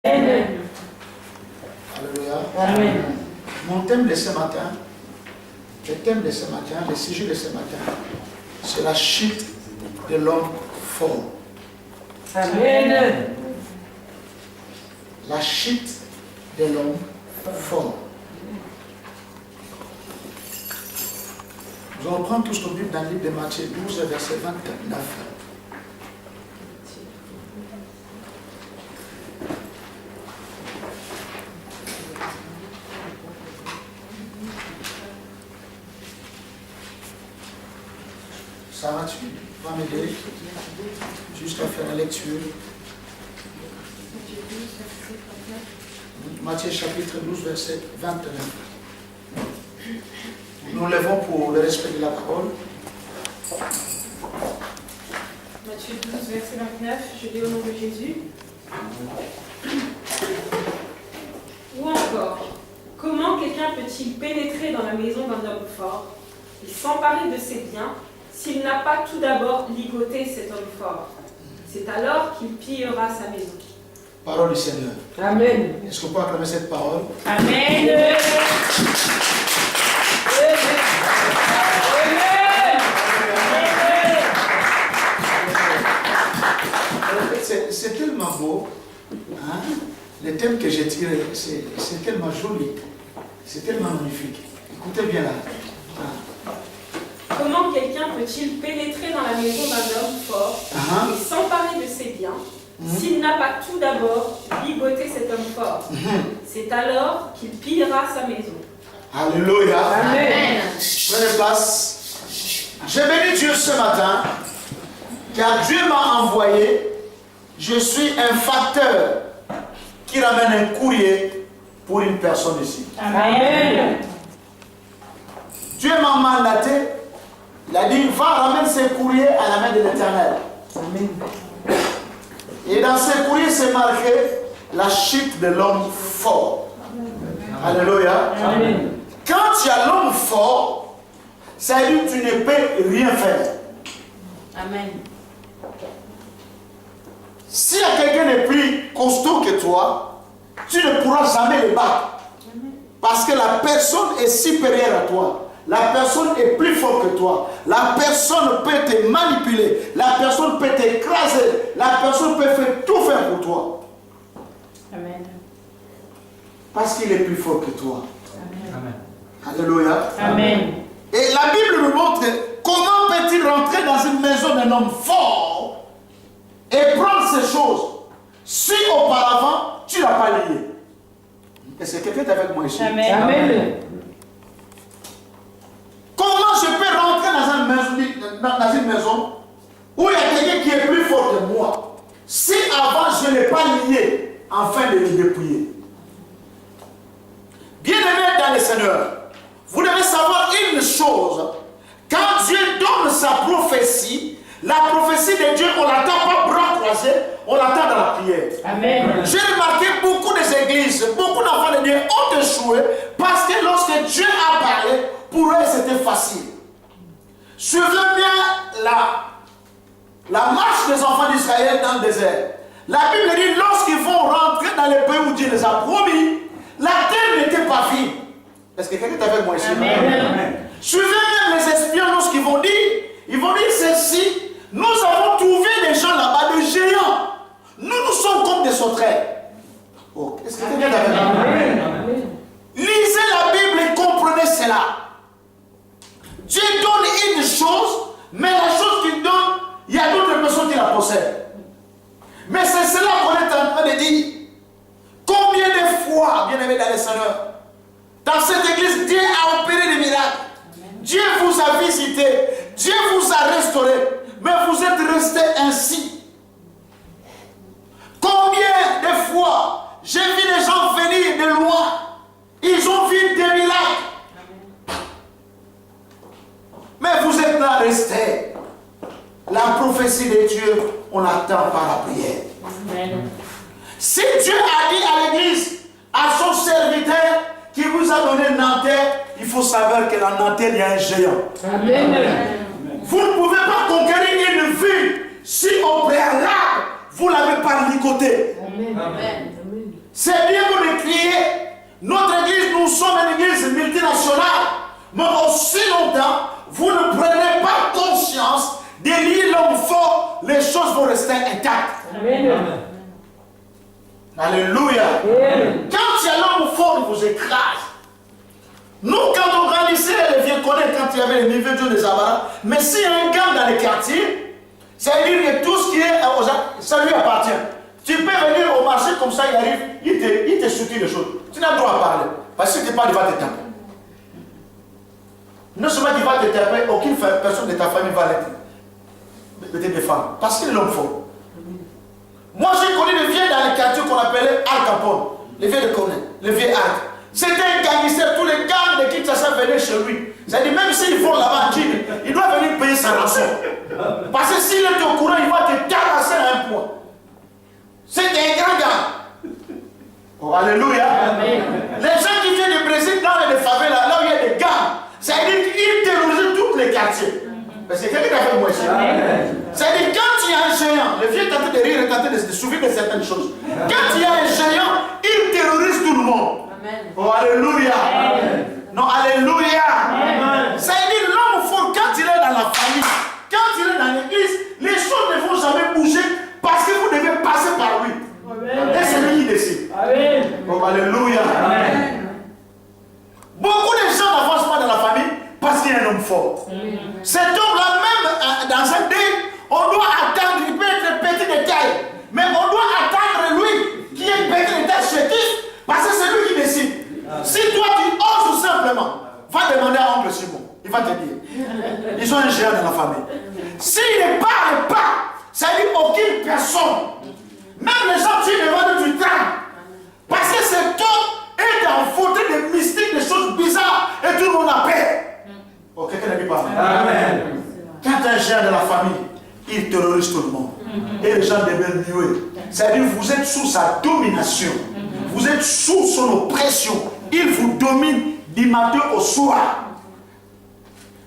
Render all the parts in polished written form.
Amen. Alléluia. Amen. Mon thème de ce matin, le thème de ce matin, le sujet de ce matin, c'est la chute de l'homme fort. Amen. La chute de l'homme fort. Nous allons prendre tous nos Bibles dans le livre de Matthieu 12, verset 29. Sarah, tu vas m'aider jusqu'à faire la lecture. Matthieu chapitre 12, verset 29. Nous levons pour le respect de la parole. Matthieu 12, verset 29, je lis au nom de Jésus. Ou encore, comment quelqu'un peut-il pénétrer dans la maison d'un homme fort et s'emparer de ses biens s'il n'a pas tout d'abord ligoté cet homme fort? C'est alors qu'il pillera sa maison. Parole du Seigneur. Amen. Est-ce qu'on peut acclamer cette parole? Amen. C'est tellement beau. Hein? Le thème que j'ai tiré, c'est tellement joli. C'est tellement magnifique. Écoutez bien là. Hein? Comment quelqu'un peut-il pénétrer dans la maison d'un homme fort et s'emparer de ses biens s'il n'a pas tout d'abord ligoté cet homme fort? C'est alors qu'il pillera sa maison. Alléluia. Amen. Prenez place. J'ai béni Dieu ce matin, car Dieu m'a envoyé. Je suis un facteur qui ramène un courrier pour une personne ici. Amen. Dieu m'a mandaté. Il a dit, va ramener ce courrier à la main de l'Éternel. Amen. Et dans ce courrier, c'est marqué la chute de l'homme fort. Alléluia. Amen. Quand tu as l'homme fort, ça veut dire que tu ne peux rien faire. Amen. Si y a quelqu'un de plus costaud que toi, tu ne pourras jamais le battre. Parce que la personne est supérieure à toi. La personne est plus forte que toi. La personne peut te manipuler. La personne peut t'écraser. La personne peut tout faire pour toi. Amen. Parce qu'il est plus fort que toi. Amen. Alléluia. Amen. Et la Bible nous montre comment peut-il rentrer dans une maison d'un homme fort et prendre ces choses si auparavant tu n'as pas lié. Est-ce que quelqu'un est avec moi ici? Amen. Amen. Comment je peux rentrer dans une maison où il y a quelqu'un qui est plus fort que moi si avant je n'ai pas lié afin de le dépouiller? Bien-aimés dans le Seigneur, vous devez savoir une chose. Quand Dieu donne sa prophétie, la prophétie de Dieu, on l'attend pas bras croisés, on l'attend dans la prière. Amen. J'ai remarqué beaucoup d'églises, beaucoup d'enfants de Dieu ont échoué parce que lorsque Dieu a parlé, pour eux c'était facile. Suivez bien la marche des enfants d'Israël dans le désert. La Bible dit lorsqu'ils vont rentrer dans le pays où Dieu les a promis, la terre n'était pas vide. Est-ce que quelqu'un est avec moi ici? Amen. Suivez bien les espions lorsqu'ils vont dire, ils vont dire ceci, nous avons trouvé des gens là-bas, des géants. Nous sommes comme des sauterelles. Oh, est-ce que quelqu'un est avec moi? Amen. Lisez la Bible et comprenez cela. Dieu donne une chose, mais la chose qu'il donne, il y a d'autres personnes qui la possèdent. Mais c'est cela qu'on est en train de dire. Combien de fois, bien aimé dans le Seigneur, dans cette église, Dieu a opéré des miracles. Dieu vous a visité, Dieu vous a restauré, mais vous êtes resté ainsi. Combien de fois j'ai vu les gens venir de loin, ils ont vu des miracles. Mais vous êtes là restés. La prophétie de Dieu, on attend par la prière. Amen. Si Dieu a dit à l'église, à son serviteur qui vous a donné Nanterre, il faut savoir que dans Nanterre, il y a un géant. Amen. Vous ne pouvez pas conquérir une ville si au préalable, vous ne l'avez pas ligoté. Amen. Amen. C'est bien pour le crier. Notre église, nous sommes une église multinationale. Mais aussi longtemps, vous ne prenez pas conscience de lier l'homme fort, les choses vont rester intactes. Amen. Alléluia. Quand il y a l'homme fort, il vous écrase. Nous, quand on grandissait, les vieux connaissent quand il y avait les niveaux de Dieu des Avaras. Mais s'il y a un gang dans les quartiers, ça veut dire que tout ce qui est aux gens, ça lui appartient. Tu peux venir au marché comme ça, il arrive, il te soutient les choses. Tu n'as pas le droit à parler. Parce que si tu n'es pas, il va te taper. Non seulement il va te taper, aucune personne de ta famille va te défendre. Parce qu'il est l'homme fort. Moi, j'ai connu les vieux dans les quartiers qu'on appelait Al Capone. Les vieux de connaître, les vieux Al. C'était un gangster, tous les gangs de Kinshasa venaient chez lui. C'est-à-dire, même s'ils vont là-bas, il doit venir payer sa rançon. Parce que s'il est au courant, il va te tabasser à un point. C'est un grand gars. Oh, alléluia. Amen. Les gens qui viennent du Brésil, dans les favelas, là où il y a des gangs, c'est-à-dire qu'ils terrorisent tous les quartiers. Parce que quelqu'un qui a fait moi ici. C'est-à-dire, quand il y a un géant, le vieux tentait de rire et tentait de se souvenir de certaines choses. Quand il y a un géant, il terrorise tout le monde. Oh, alléluia. Non, alléluia. C'est-à-dire, l'homme fort, quand il est dans la famille, quand il est dans l'église, les choses ne vont jamais bouger parce que vous devez passer par lui. Et c'est lui qui décide. Oh, alléluia. Beaucoup de gens n'avancent pas dans la famille parce qu'il y a un homme fort. Cet homme-là, même dans un deuil, on doit attendre, il peut être petit de taille, mais on doit attendre lui qui est petit de taille chétif, parce que c'est lui qui décide. Si toi tu oses tout simplement, va demander à oncle Simon, il va te dire. Ils ont un géant dans la famille. S'il ne parle pas, ça dit aucune personne, même les gens qui devant du train, parce que cet homme est en fauteuil de mystique, des choses bizarres, et tout le monde a peur. Oh, quelqu'un n'a dit pas. Amen. Quand un géant de la famille, il terrorise tout le monde. Et les gens deviennent muets. C'est-à-dire que vous êtes sous sa domination. Vous êtes sous son oppression. Il vous domine du matin au soir.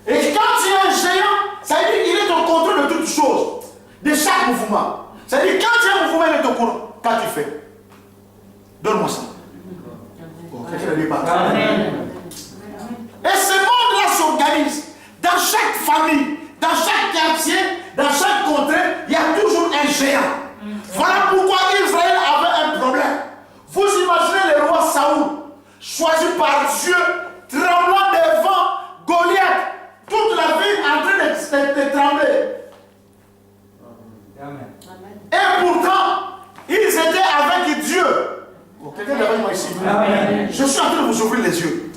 Et quand il y a un géant, ça veut dire qu'il est au contrôle de toutes choses. De chaque mouvement. C'est-à-dire quand il y a un mouvement, il est au contrôle. Qu'as tu fais? Donne-moi ça. Oh, quelqu'un ne dit pas. Amen. Et ce monde-là s'organise. Dans chaque famille, dans chaque quartier, dans chaque contrée, il y a toujours un géant. Voilà pourquoi Israël avait un problème. Vous imaginez le roi Saoul, choisi par Dieu, tremblant devant Goliath, toute la ville en train de trembler. Amen. Et pourtant, ils étaient avec Dieu. Oh, quelqu'un est avec moi ici. Amen. Je suis en train de vous ouvrir les yeux.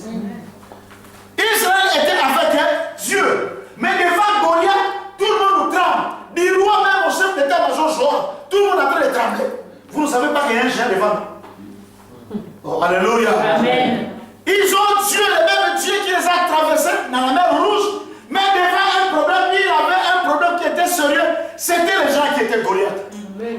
Israël était avec Dieu. Mais devant Goliath, tout le monde nous tremble. Du roi même au chef d'état-major Joab, tout le monde est en train de trembler. Vous ne savez pas qu'il y a un géant devant nous. Oh, alléluia. Amen. Ils ont Dieu, le même Dieu qui les a traversés dans la mer Rouge. Mais devant un problème, il avait un problème qui était sérieux. C'était les gens qui étaient Goliath.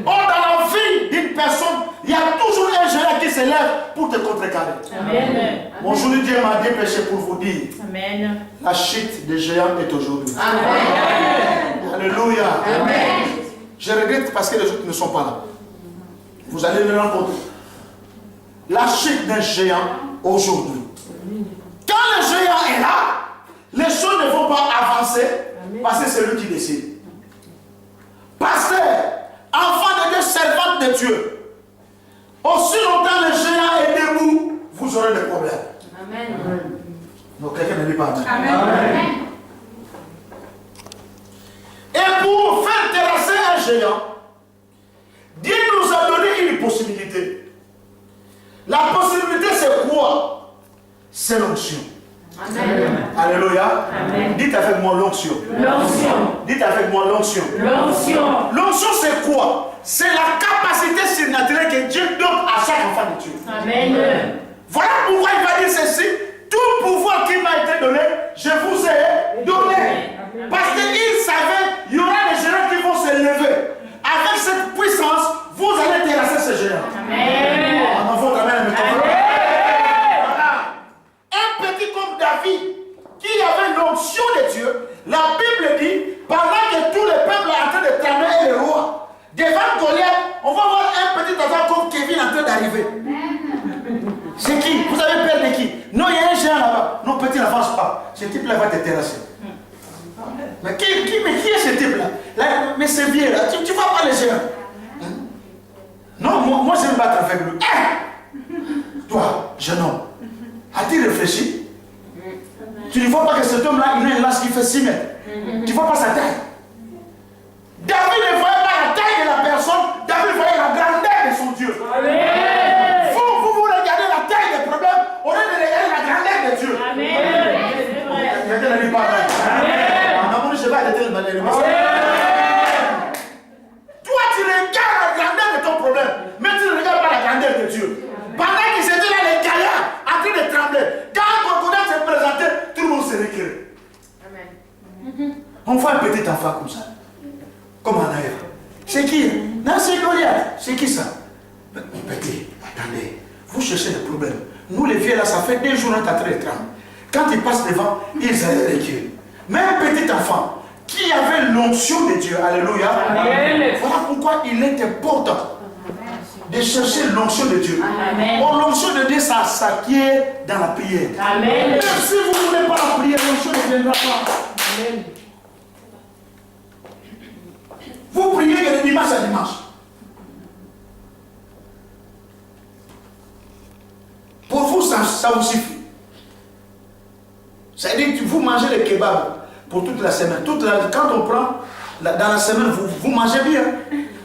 Or, dans la vie d'une personne, il y a toujours un géant qui se lève pour te contrecarrer. Amen. Aujourd'hui, Dieu m'a dépêché pour vous dire. Amen. La chute des géants est aujourd'hui. Amen. Alléluia. Amen. Je regrette parce que les autres ne sont pas là. Vous allez le rencontrer. La chute d'un géant aujourd'hui. Quand le géant est là, les choses ne vont pas avancer parce que c'est lui qui décide. Pasteur, enfant de Dieu, servante de Dieu, aussi longtemps le géant est debout, vous aurez des problèmes. Amen. Donc quelqu'un ne dit pas Amen. Amen. Et pour faire terrasser un géant, Dieu nous a donné une possibilité. La possibilité c'est quoi? C'est l'onction. Amen. Alléluia. Amen. Dites avec moi l'onction. L'onction. Dites avec moi l'onction. L'onction. L'onction c'est quoi? C'est la capacité surnaturelle que Dieu donne à chaque enfant de Dieu. Amen. Voilà pourquoi il va dire ceci. Tout pouvoir qui m'a été donné, je vous ai donné. Parce qu'il savait, il y aura des géants qui vont se lever. Avec cette puissance, vous allez terrasser ces géants. Amen. En enfant, amen. Un petit comme David, qui avait l'onction de Dieu, la Bible dit, pendant que tout le peuple est en train de trembler et le roi, devant Goliath, on va voir un petit enfant comme Kevin en train d'arriver. C'est qui? Vous avez peur de qui? Non, il y a un géant là-bas. Non, petit, n'avance pas. Ce type-là va te terrasser. Mais qui est ce type-là? Mais c'est vieux là. Tu vois pas les géants? Non, moi je vais me battre avec lui. Toi, jeune homme, as-tu réfléchi? Tu ne vois pas que cet homme-là, il a une lance qui fait 6 mètres. Tu ne vois pas sa taille. David ne voyait pas la taille de la personne, David voyait la grandeur de son Dieu. Amen. Vous regardez la taille des problèmes au lieu de regarder la grandeur de Dieu. Amen. Je vais arrêter le malheur. Toi, tu regardes la grandeur de ton problème, mais tu ne regardes pas la grandeur de Dieu. Pendant qu'ils étaient là, les gaillards, en train de trembler, quand Gogoda s'est présenté, tout le monde s'est reculé. On voit un petit enfant comme ça, comme Anaïa. C'est qui? Non, c'est Goliath. C'est qui ça? Petit, attendez, vous cherchez des problèmes. Nous, les vieux là, ça fait 2 jours qu'on est en train de trembler. Quand ils passent devant, ils allaient reculer. Mais un petit enfant qui avait l'onction de Dieu, alléluia, Amen. voilà pourquoi il est important de chercher l'onction de Dieu. Amen. Oh, l'onction de Dieu, ça s'acquiert dans la prière. Amen. Même si vous ne voulez pas la prière, l'onction ne viendra pas. Amen. Vous priez que de dimanche à dimanche. Pour vous, ça vous suffit. Ça veut dire que vous mangez le kebab pour toute la semaine. Quand on prend, dans la semaine, vous mangez bien.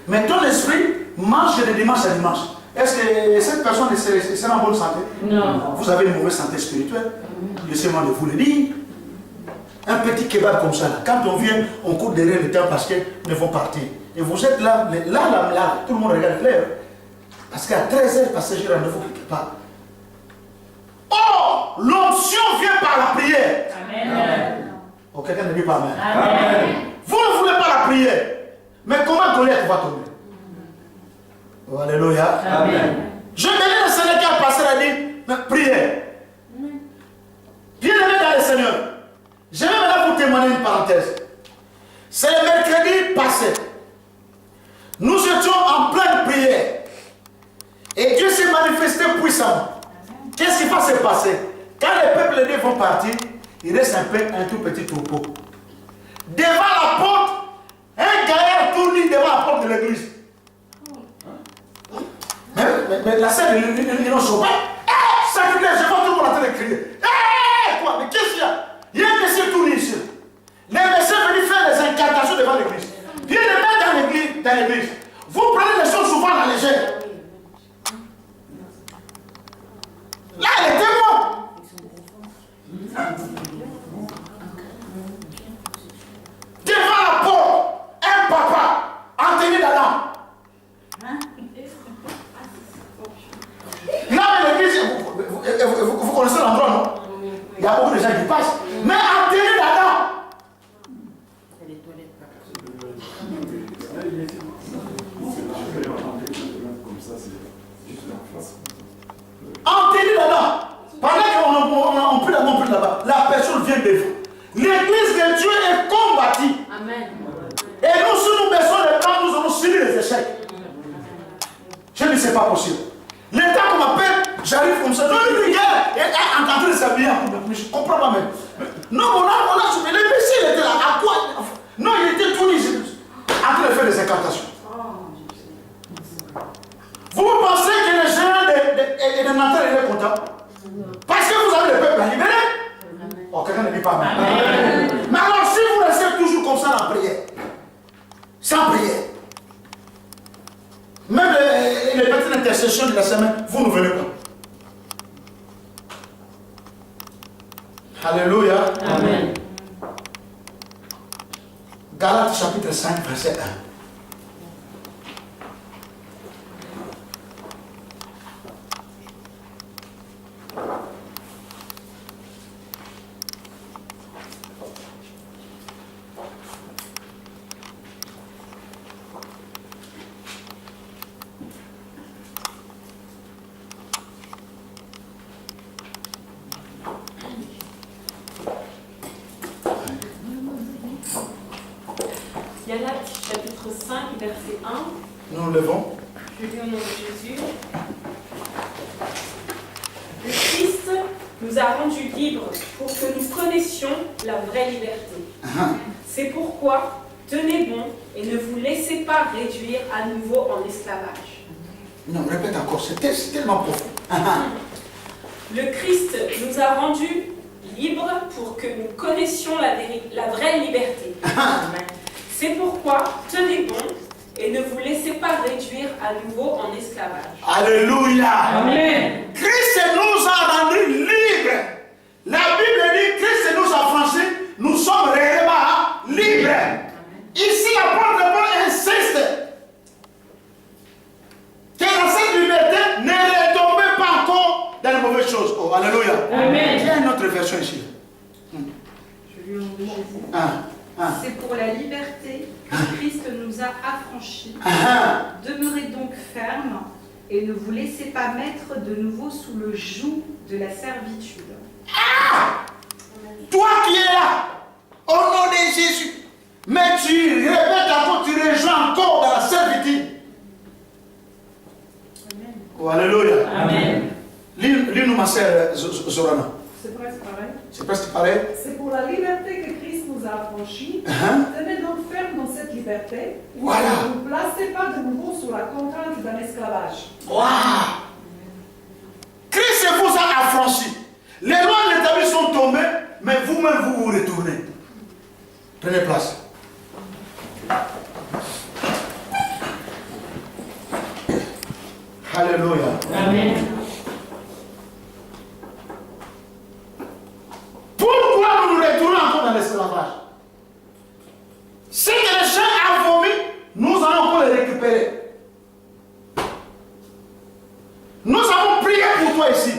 Mais ton esprit mange de dimanche à dimanche. Est-ce que cette personne est en bonne santé? Non. Vous avez une mauvaise santé spirituelle. Laissez-moi de vous le dire. Un petit kebab comme ça, là. Quand on vient, on court derrière le temps parce qu'ils vont partir. Et vous êtes là, tout le monde regarde l'heure. Parce qu'à 13h, parce que j'ai rendez-vous quelque part. Oh, l'onction vient par la prière. Amen. Oh, quelqu'un ne dit pas amen. Amen. Vous ne voulez pas la prière. Mais comment Goliath va tomber? Oh, alléluia. Amen. Je me dis le Sénégal passer a dit, mais prière. Bien-aimé dans le Seigneur. Je vais maintenant vous témoigner une parenthèse. C'est le mercredi passé. Nous étions en pleine prière. Et Dieu s'est manifesté puissamment. Qu'est-ce qui va se passer? Quand les peuples de vont partir, il reste un tout petit troupeau. Devant la porte, un gaillard tourne devant la porte de l'église. Mais la scène, ils n'ont chopé. Hé, sacrilège, je vois tout le monde en train de crier. Hé, quoi? Mais qu'est-ce qu'il y a? Il y a un monsieur tourné ici. Les messieurs venus faire des incantations devant l'église. Viens les mettre dans l'église. Vous prenez les choses souvent à la légère. Là, elle était morte. Devant la porte, un papa enterré dedans. Là, l'église, vous connaissez l'endroit, non? Il y a beaucoup de gens qui passent. Mais enterré dedans. Enterré dedans. Pendant qu'on peut là-bas, la personne vient devant. L'église de Dieu est combattue. Amen. Et nous, si nous baissons les bras, nous allons subir les échecs. Je ne sais pas possible. Le temps qu'on m'appelle, j'arrive comme ça. Non, il est en train de s'habiller. Mais je ne comprends pas même. Non, on a soumis. Le Messie, il était là. À quoi? Non, il était tout ici. En train de faire des incantations. Vous pensez que les gens de Natal étaient contents? Parce que vous avez le peuple à libérer? Oh, quelqu'un ne dit pas amen. Mais alors, si vous restez toujours comme ça dans la prière, sans prière, même les petites intercessions de la semaine, vous ne venez pas. Alléluia. Amen. Galates chapitre 5, verset 1. Galates chapitre 5, verset 1. Nous levons. Je lis au nom de Jésus. nous a rendus libres pour que nous connaissions la vraie liberté. C'est pourquoi, tenez bon et ne vous laissez pas réduire à nouveau en esclavage. Non, répète encore, c'est tellement profond. Le Christ nous a rendus libres pour que nous connaissions la vraie liberté. C'est pourquoi, tenez bon et ne vous laissez pas réduire à nouveau en esclavage. Alléluia. Amen. Christ nous a rendus libres. La Bible dit Christ nous a franchis, nous sommes réellement libres. Ici, l'apôtre Paul insiste que dans cette liberté, ne retombez pas encore dans les mauvaises choses. Oh, alléluia. Amen. Il y a une autre version ici. Je lui en de Jésus. C'est pour la liberté que Christ nous a affranchis. Demeurez donc fermes et ne vous laissez pas mettre de nouveau sous le joug de la servitude. Toi qui es là, au nom de Jésus, mais tu répètes encore, tu rejoins encore dans la servitude. Oh, alléluia. Amen. Lis-nous ma sœur Zorana. C'est presque pareil. C'est presque pareil. C'est pour la liberté que Christ nous a affranchis. Tenez donc ferme dans cette liberté. Voilà. Ne vous placez pas de nouveau sous la contrainte d'un esclavage. Wow. Christ vous a affranchis. Les lois de l'établi sont tombées, mais vous-même vous retournez. Prenez place. Alléluia. Amen. Pourquoi nous nous retournons encore dans l'esclavage? Ce que les gens ont vomi, nous allons encore les récupérer. Nous avons prié pour toi ici.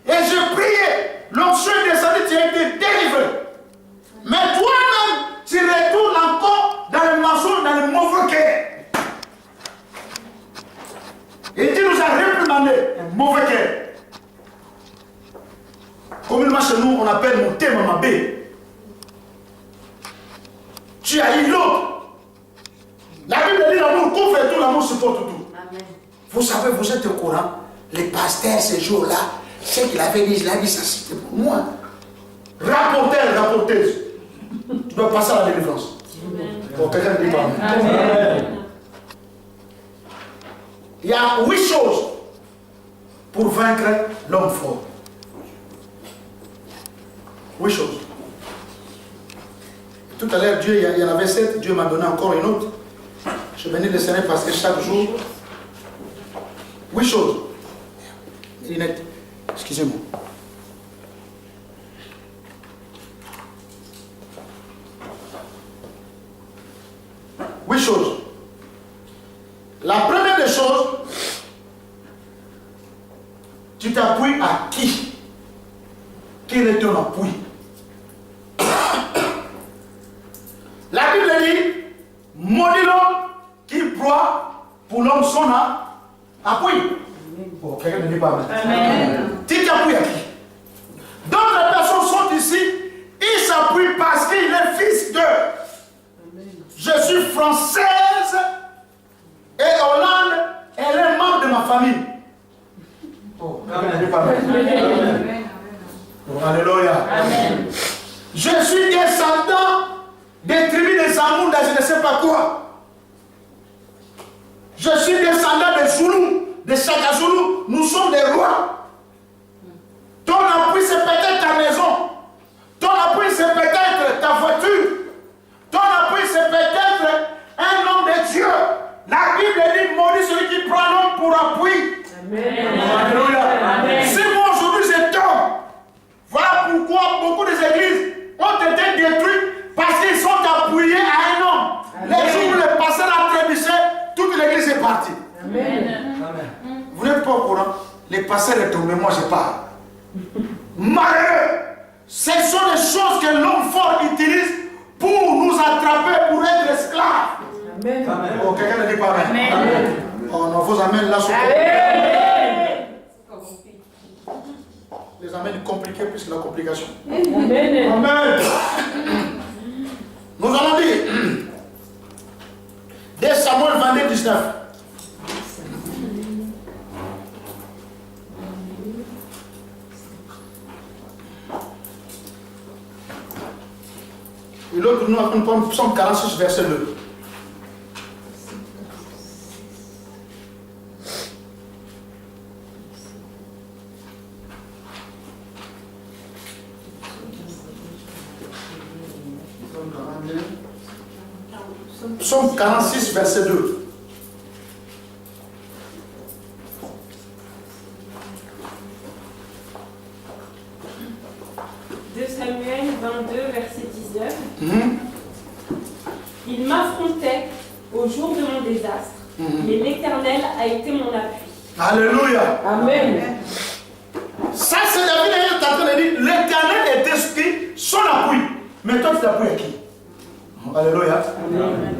Et je priais, l'onction est descendue, tu as été délivré. Mais toi-même, tu retournes encore dans le mensonge, dans le mauvais cœur. Et Dieu nous a réprimandé un mauvais cœur. Communément chez nous, on appelle mon thème ma bé. Tu as eu l'autre. La Bible dit l'amour couvre tout, l'amour supporte tout. Amen. Vous savez, vous êtes au courant, les pasteurs ce jour-là, ce qu'il avait dit, il a dit ça, c'était pour moi. Rapporteuse. Tu dois passer à la délivrance. Bon, quelqu'un ne dit pas. Amen. Il y a 8 choses pour vaincre l'homme fort. 8 choses. Tout à l'heure, Dieu, il y en avait 7, Dieu m'a donné encore une autre. Je venais de Seigneur parce que chaque jour, 8 choses. Lunettes, excusez-moi. Huit choses. La première des choses, tu t'appuies à qui? Quel est ton appui? La Bible dit, maudit l'homme qui ploie pour l'homme son appui. Bon, quelqu'un ne dit pas Amen. Tu t'appuies à qui? D'autres personnes sont ici, ils s'appuient parce qu'il est fils d'eux. Je suis française et Hollande, elle est membre de ma famille. Oh, quelqu'un ne dit pas Amen. Oh, alléluia. Amen. Je suis descendant des tribus des Zamunda, je ne sais pas quoi. Je suis descendant des Zoulous, des Chaka Zoulous. Nous sommes des rois. Ton appui, c'est peut-être ta maison. Ton appui, c'est peut-être ta voiture. Ton appui, c'est peut-être un homme de Dieu. La Bible dit, maudit celui qui prend l'homme pour appui. Amen. Alléluia. Amen. Si moi aujourd'hui je tombe, voilà pourquoi beaucoup des églises ont été détruites parce qu'ils sont appuyés à un homme. Les jours où le pasteur a trébuché, toute l'église est partie. Amen. Vous n'êtes pas au courant? Les pasteurs sont tombés, moi je parle. Malheureux, ce sont des choses que l'homme fort utilise pour nous attraper, pour être esclaves. Amen. Oh, quelqu'un ne dit pas amen. Amen. Oh, on vous amène là sur Amen. les amènes compliqués plus que la complication. Amen. Amen. Nous allons dire, dès Samuel 22, 19. Et l'autre, nous avons Psaume 46, verset 2. Psaume 46, verset 2. Samuel 22, verset 19. Il m'affrontait au jour de mon désastre, mais l'Éternel a été mon appui. Alléluia. Amen. Ça, c'est David qui est en train de dire, l'Éternel est esprit, son appui. Mais toi, tu t'appuies à qui? Alléluia. Amen.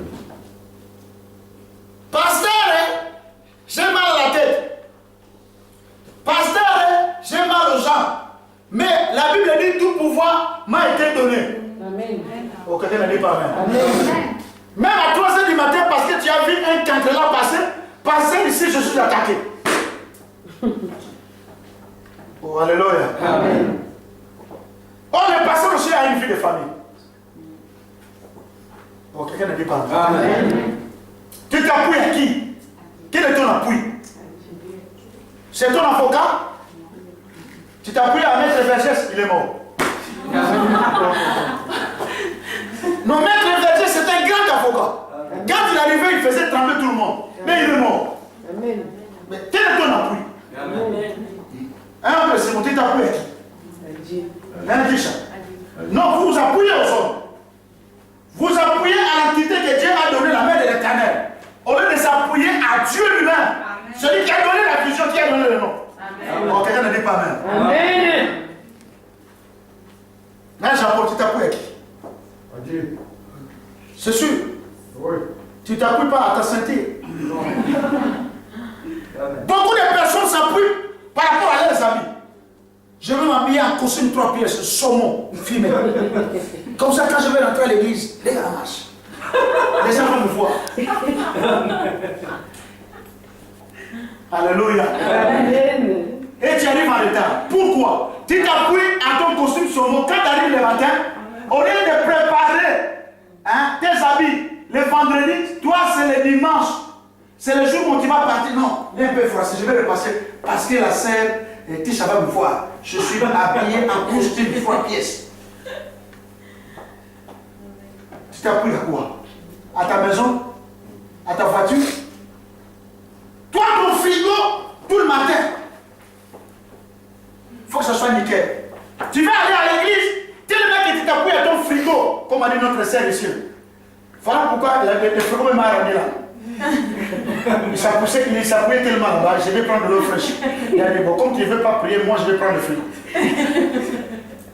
Pasteur, j'ai mal à la tête. Pasteur, j'ai mal aux jambes. Mais la Bible dit tout pouvoir m'a été donné. Amen. Oh, quelqu'un n'a dit pas amen. Amen. Même à 3h du matin, parce que tu as vu un cancrelat passer ici, je suis attaqué. Oh, alléluia. Amen. On est passé aussi à une vie de famille. Oh, quelqu'un n'a dit pas amen. Amen. Tu t'appuies à qui? Quel est ton appui? C'est ton avocat? Tu t'appuies à Maître Vergès, il est mort. Non, Maître Vergès, c'est un grand avocat. Quand il arrivait, il faisait trembler tout le monde. Mais il est mort. Amen. Mais quel est ton appui? Amen. Hein, c'est mon petit appui à qui? Hein, Kisha? Non, vous vous appuyez aux hommes. Vous appuyez à l'entité que Dieu a donné, la main de l'Éternel. Au lieu de s'appuyer à Dieu lui-même. Celui qui a donné la vision, qui a donné le nom. Bon, quelqu'un ne dit pas amen. Amen. Mais j'apporte, tu t'appuies à qui? À Dieu. C'est sûr. Oui. Tu t'appuies pas à ta ceinture. Non. Amen. Beaucoup de personnes s'appuient par rapport à leurs amis. Je vais m'habiller en costume 3 pièces, saumon, fumé. Comme ça, quand je vais rentrer à l'église, les gars marchent. Les gens vont me voir. Alléluia. Amen. Et tu arrives en retard. Pourquoi? Tu t'appuies à ton costume saumon. Quand tu arrives le matin, au lieu de préparer tes habits le vendredi, toi c'est le dimanche. C'est le jour où tu vas partir. Non, il est un peu froissé, je vais le passer. Parce que la sœur Tisha va me voir. Je suis habillé en costume 3 pièces. Tu t'appuies à quoi? À ta maison? À ta voiture? Toi, ton frigo, tout le matin. Il faut que ça soit nickel. Tu vas aller à l'église, tu es le mec qui t'appuie à ton frigo, comme a dit notre sœur ici. Voilà pourquoi le frigo m'a ramené là. Il s'appuyait tellement là-bas, je vais prendre de l'eau fraîche. Il a dit, bon, comme tu ne veux pas prier, moi je vais prendre le frigo.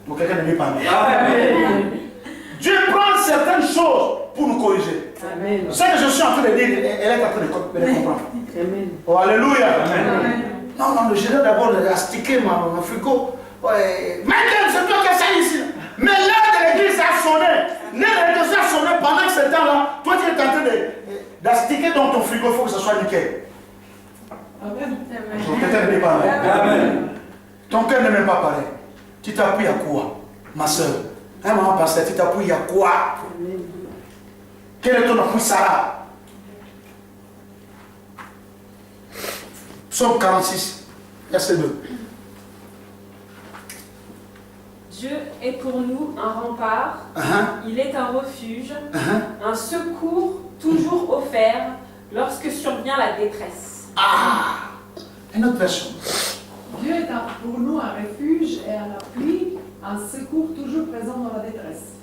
Donc quelqu'un ne dit pas. Amen. Dieu prend certaines choses pour nous corriger. Amen. Ce que je suis en train de dire, elle est en train de comprendre. Amen. Oh, alléluia. Amen. Non, le général d'abord a stické mon frigo. Ouais. Maintenant, c'est toi qui as ça ici. Mais l'heure de l'église a sonné. L'heure de l'église a sonné pendant ce temps-là. Toi, tu es en train d'astiquer dans ton frigo, il faut que ça soit nickel. Amen. Ton cœur n'est pas pareil. Amen. Ton cœur n'est même pas pareil. Tu t'appuies à quoi, ma soeur? Un maman pasteur, tu t'appuies à quoi? Quel est ton appui, Sarah? Psaume 46, verset 2. Dieu est pour nous un rempart, il est un refuge, un secours toujours offert lorsque survient la détresse. Ah! Une autre version. Dieu est pour nous un refuge et un appui, un secours toujours présent dans la détresse.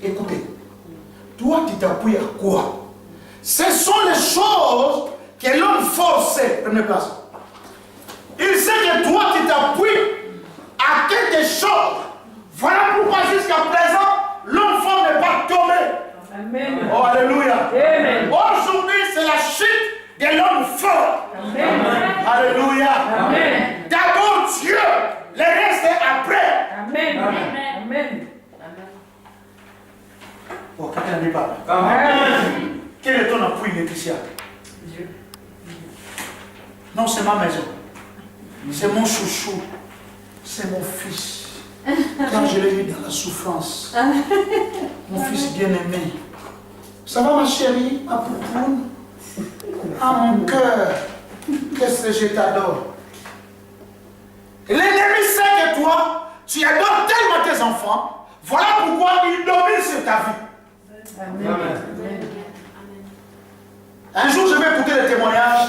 Écoutez, toi tu t'appuies à quoi? Ce sont les choses que l'homme forçait, première place. Il sait que toi tu t'appuies à quelque chose. Voilà pourquoi jusqu'à présent, l'homme fort n'est pas tombé. Amen. Oh, alléluia. Amen. Aujourd'hui, c'est la chute de l'homme fort. Amen. Alléluia. Amen. D'abord Dieu, le reste est après. Amen. Amen. Oh, quelqu'un ne dit pas. Amen. Quel est ton appui, Laetitia? Dieu. Non, c'est ma maison. C'est mon chouchou. C'est mon fils. Quand je l'ai mis dans la souffrance, mon fils bien-aimé, ça va ma chérie, ma poupoune? Ah mon cœur, qu'est-ce que je t'adore. L'ennemi sait que toi, tu adores tellement tes enfants, voilà pourquoi il domine sur ta vie. Amen. Un jour, je vais écouter le témoignage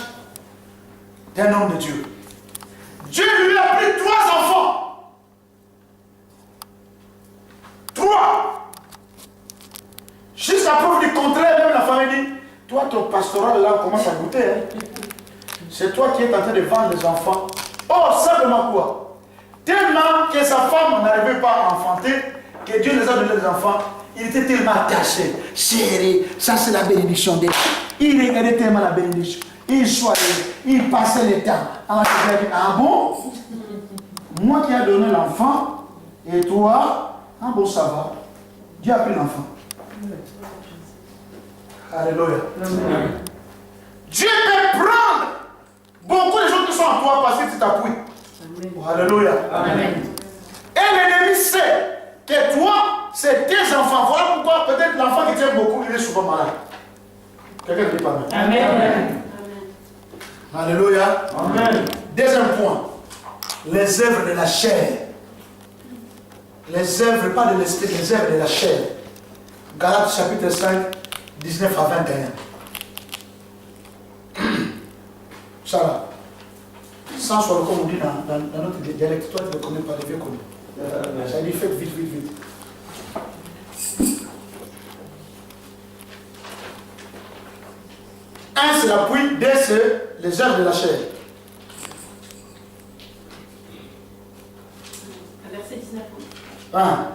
d'un homme de Dieu. Dieu lui a pris 3 enfants. 3. Jusqu'à preuve du contraire, même la famille dit, toi, ton pastoral là commence à goûter. Hein. C'est toi qui es en train de vendre les enfants. Oh, simplement quoi? Tellement que sa femme n'arrivait pas à enfanter, que Dieu les a donné des enfants, il était tellement attaché. Chérie, ça c'est la bénédiction des... Il regardait tellement la bénédiction. Il choisissait, il passait le temps. Alors il dit, ah bon? Moi qui ai donné l'enfant, et toi, ah bon ça va. Dieu a pris l'enfant. Alléluia. Dieu peut prendre beaucoup de gens qui sont en toi parce que tu t'appuies. Alléluia. Amen. Et l'ennemi sait que toi, c'est tes enfants. Voilà pourquoi peut-être l'enfant qui t'aime beaucoup, il est souvent malade. Quelqu'un dit pas mal. Amen. Alléluia. Amen. Deuxième point. Les œuvres de la chair. Les œuvres, pas de l'esprit, les œuvres de la chair. Galates chapitre 5, 19 à 21. Ça va. Sans soit comme on dit dans notre dialecte, toi tu ne le connais pas, les vieux connus. Ça dit faites vite, vite, vite. 1 c'est l'appui, 2 c'est les œuvres de la chair. Verset 19. Ah.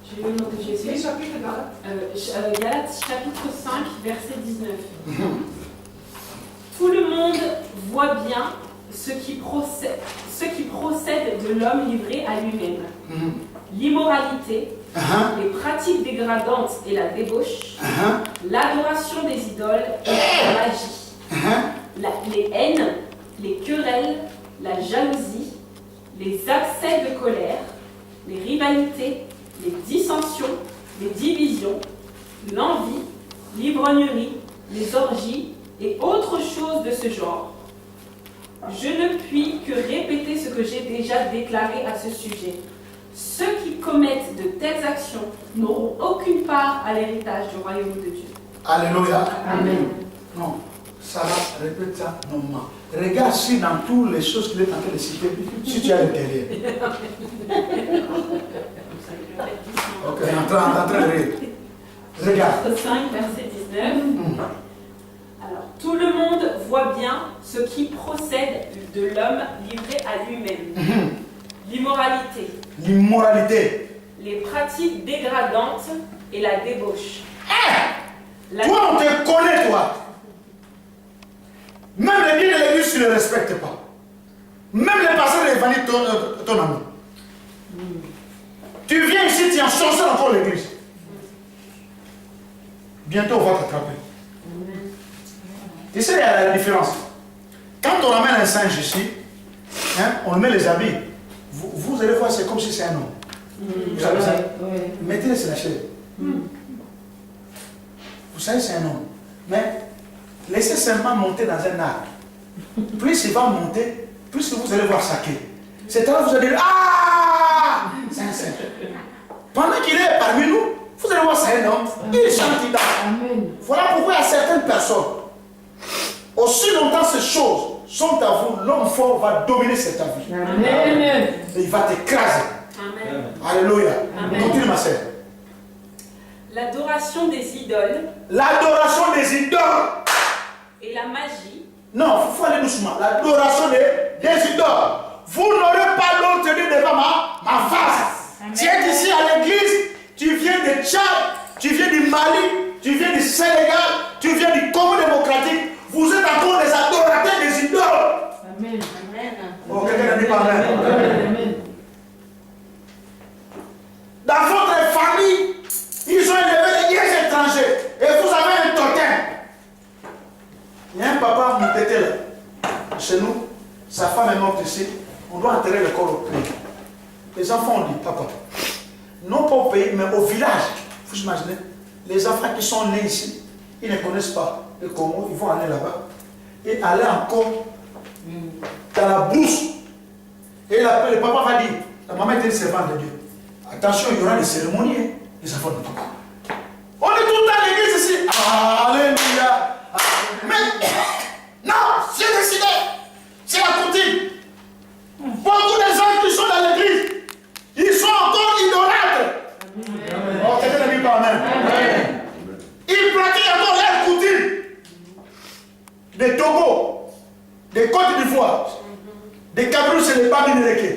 Je vais le nom de Jésus. Quel chapitre Galates? Galates chapitre 5, verset 19. Tout le monde voit bien ce qui procède de l'homme livré à lui-même. L'immoralité, les pratiques dégradantes et la débauche, l'adoration des idoles et la magie, les haines, les querelles, la jalousie, les accès de colère, les rivalités, les dissensions, les divisions, l'envie, l'ivrognerie, les orgies et autres choses de ce genre. Je ne puis que répéter ce que j'ai déjà déclaré à ce sujet. Ceux qui commettent de telles actions n'auront aucune part à l'héritage du royaume de Dieu. Alléluia. Amen. Non, ça va, répète ça normalement. Regarde si dans toutes les choses qu'il est en train de citer, si tu as l'intérieur. Ok, en train de rire. Regarde. 5, verset 19. Alors, tout le monde voit bien ce qui procède de l'homme livré à lui-même. L'immoralité, L'immoralité. les pratiques dégradantes et la débauche. La- Toi, on te connaît, toi. Même les guides de l'église, tu ne les respectes pas. Même les pasteurs de l'évangile, ton ami. Tu viens ici, tu enchancelles encore l'église. Bientôt, on va t'attraper. Tu sais, il y a la différence. Quand on amène un singe ici, hein, on met les habits. Vous allez voir, c'est comme si c'est un homme. Vous savez ça? Mettez-le sur la chaise. Vous savez, c'est un homme. Mais laissez seulement monter dans un arbre. Plus il va monter, plus vous allez voir saquer. C'est là que vous allez dire, ah, c'est un singe. Pendant qu'il est parmi nous, vous allez voir, c'est un homme. Il chante, il danse. Amen. Voilà pourquoi il y a certaines personnes. Aussi longtemps ces choses sont à vous, l'homme fort va dominer cette vie. Amen. Et il va t'écraser. Amen. Alléluia. Amen. Continue ma sœur. L'adoration des idoles L'adoration des idoles. et la magie. Non, il faut aller doucement. L'adoration des idoles. Vous n'aurez pas l'autre Dieu devant ma face. Tu es ici à l'église, tu viens de Tchad, tu viens du Mali, tu viens du Sénégal, tu viens du Congo démocratique. Vous êtes encore des adorateurs des idoles. Amen. Oh, quelqu'un dit pas amen. Amen. Dans votre famille, ils ont élevé des guerres étrangers et vous avez un totem. Il y a un papa Moutete là. Chez nous, sa femme est morte ici. On doit enterrer le corps au pays. les enfants ont dit, papa, non pas au pays, mais au village. Vous imaginez, les enfants qui sont nés ici, ils ne connaissent pas le Congo, ils vont aller là-bas et aller encore dans la brousse. Et le papa va dire, la maman était une servante de Dieu. Attention, il y aura des cérémonies, hein. Les enfants ne pas. On est tout le temps à l'église ici. Alléluia. Mais non, j'ai décidé. C'est la coutume. Beaucoup de gens qui sont dans l'église, ils sont encore idolâtres. Oh, quelqu'un ne dit pas amen. Ils pratiquent encore leur coutume. Des Togo, des Côte d'Ivoire, des Cameroun, c'est les Bamileke.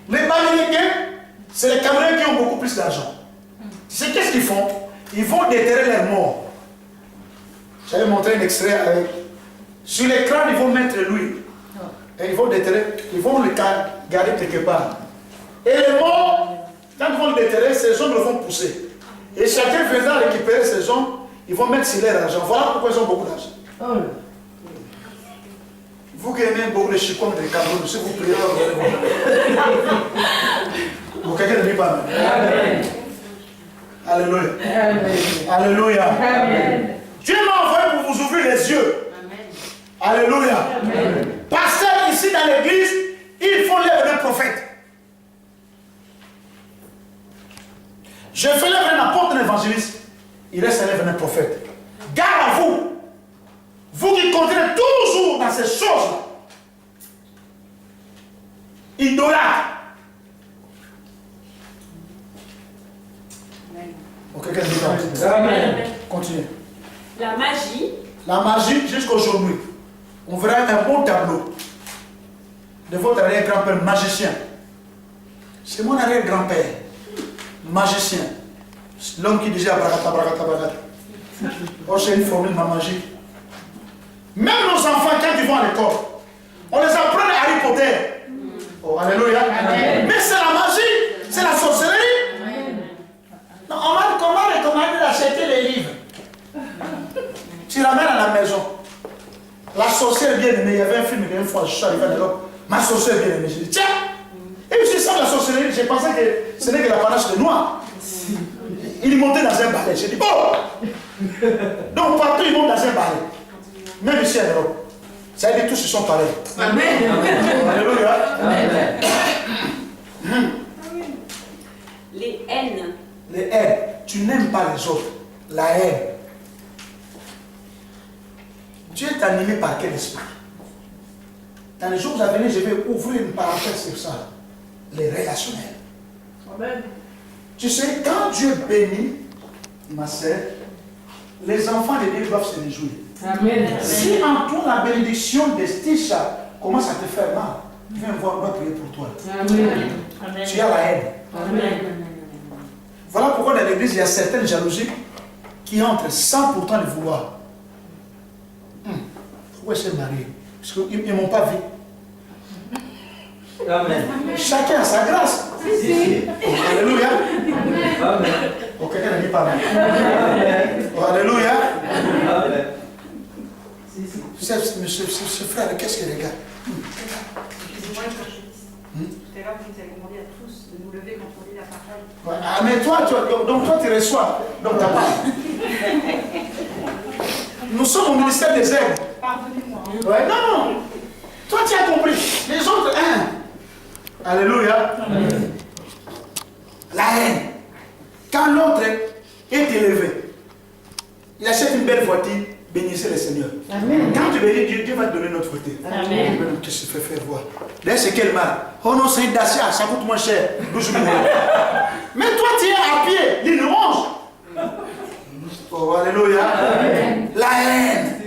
Les Bamileke, c'est les Camerounais qui ont beaucoup plus d'argent. Tu sais qu'est-ce qu'ils font? Ils vont déterrer leurs morts. J'avais montré un extrait avec. Sur l'écran, ils vont mettre l'huile. Et ils vont déterrer, ils vont le garder quelque part. Et les morts, quand ils vont le déterrer, ces hommes le vont pousser. Et chacun viendra récupérer ces hommes, ils vont mettre sur leur argent. Voilà pourquoi ils ont beaucoup d'argent. Vous qui aimez beaucoup les chicots de Cameroun, si vous priez, vous allez voir. Vous, quelqu'un ne dit pas amen. Alléluia. Alléluia. Amen. Dieu m'a envoyé pour vous ouvrir les yeux. Amen. Alléluia. Amen. Pasteur ici dans l'église, il faut l'œuvre d'un prophète. Je fais l'œuvre d'un apôtre, d'un évangéliste. Il reste l'œuvre d'un prophète. Garde à vous. Vous qui continuez toujours dans ces choses-là. Idolâtre. Ok, quelqu'un dit amen. Continue. La magie. La magie jusqu'aujourd'hui. On verra un beau tableau de votre arrière-grand-père magicien. C'est mon arrière-grand-père magicien. L'homme qui disait abracadabra. Oh, c'est une formule magique. Même nos enfants, quand ils vont à l'école, on les apprend à Harry Potter. Oh, alléluia. Amen. Mais c'est la magie, c'est la sorcellerie. Non, on m'a recommandé d'acheter les livres. Tu ramènes à la maison. La sorcière bien-aimée, il y avait un film, une fois, je suis arrivé à l'Europe. Ma sorcière bien-aimée, je dis, tiens. Et puis, c'est ça la sorcellerie. J'ai pensé que ce n'est que la panache de noix. Il montait dans un balai. J'ai dit, oh. Donc, partout, ils montent dans un balai. Même ici en Europe. Ça veut dire tous ils sont pareils. Amen. Alléluia. Amen. Les haines. Les haines. Tu n'aimes pas les autres. La haine. Dieu est animé par quel esprit? Dans les jours à venir, je vais ouvrir une parenthèse sur ça. Les relationnels. Amen. Tu sais, quand Dieu bénit, ma sœur, les enfants de Dieu doivent se réjouir. Amen. Si en toi la bénédiction de Stisha commence à te faire mal, viens voir, on va prier pour toi. Amen. Tu as la haine. Amen. Voilà pourquoi dans l'église, il y a certaines jalousies qui entrent sans pourtant le vouloir. Pourquoi je suis marié? Parce qu'ils ne m'ont pas vu. Amen. Chacun a sa grâce. Oh, alléluia. Amen. Oh, quelqu'un n'a dit pas amen. Oh, alléluia. Amen. Ce frère, qu'est-ce qu'il regarde? Excusez-moi, tout à l'heure, vous nous avez demandé à tous de nous lever quand on lit la parole. Ouais, ah, mais donc toi tu reçois, donc tu n'as pas. Nous sommes au ministère des aides. Pardonnez-moi. Ouais, non. Toi tu as compris. Les autres, hein. Alléluia. Amen. La haine. Quand l'autre est élevé, il achète une belle voiture, bénissez le Seigneur. Amen. Quand tu bénis Dieu, Dieu va te donner notre voiture. Amen. Qu'est-ce que tu fais faire voir? D'ailleurs, c'est quel mal? Oh non, c'est une Dacia, ça coûte moins cher. 12 000 €. Mais toi, tu es à pied, l'île ronge. Oh, alléluia. Amen. La haine.